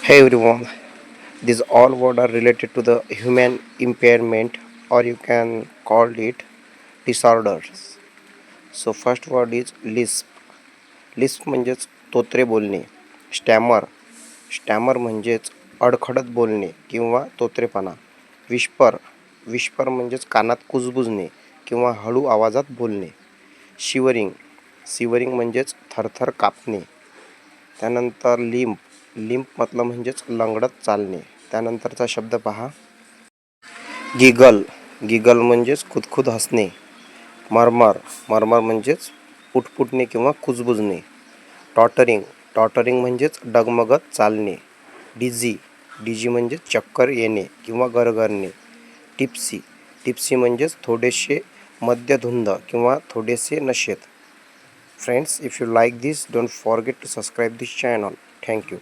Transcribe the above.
Hey everyone, these all words are related to the human impairment or you can call it disorders. So first word is lisp. Lisp म्हणजेच तोत्रे बोलणे. स्टॅमर. स्टॅमर म्हणजेच अडखडत बोलणे किंवा तोत्रेपणा. Whisper. Whisper म्हणजेच कानात कुजबुजणे किंवा हळू आवाजात बोलणे. शिवरिंग. शिवरिंग म्हणजेच थरथर कापणे. त्यानंतर लिंप. लिंप म्हटलं म्हणजेच लंगडत चालणे. त्यानंतरचा शब्द पहा. गिगल. गिगल म्हणजेच खुदखुद हसणे. मरमर. मरमर म्हणजेच पुटपुटणे किंवा कुजबुजणे. टॉटरिंग. टॉटरिंग म्हणजेच डगमगत चालणे. डिझी. डिझी म्हणजेच चक्कर येणे किंवा गरगरणे. टिप्सी. टिप्सी म्हणजेच थोडेसे मद्यधुंद किंवा थोडेसे नशेत. Friends, if you like this, don't forget to subscribe this channel. Thank you.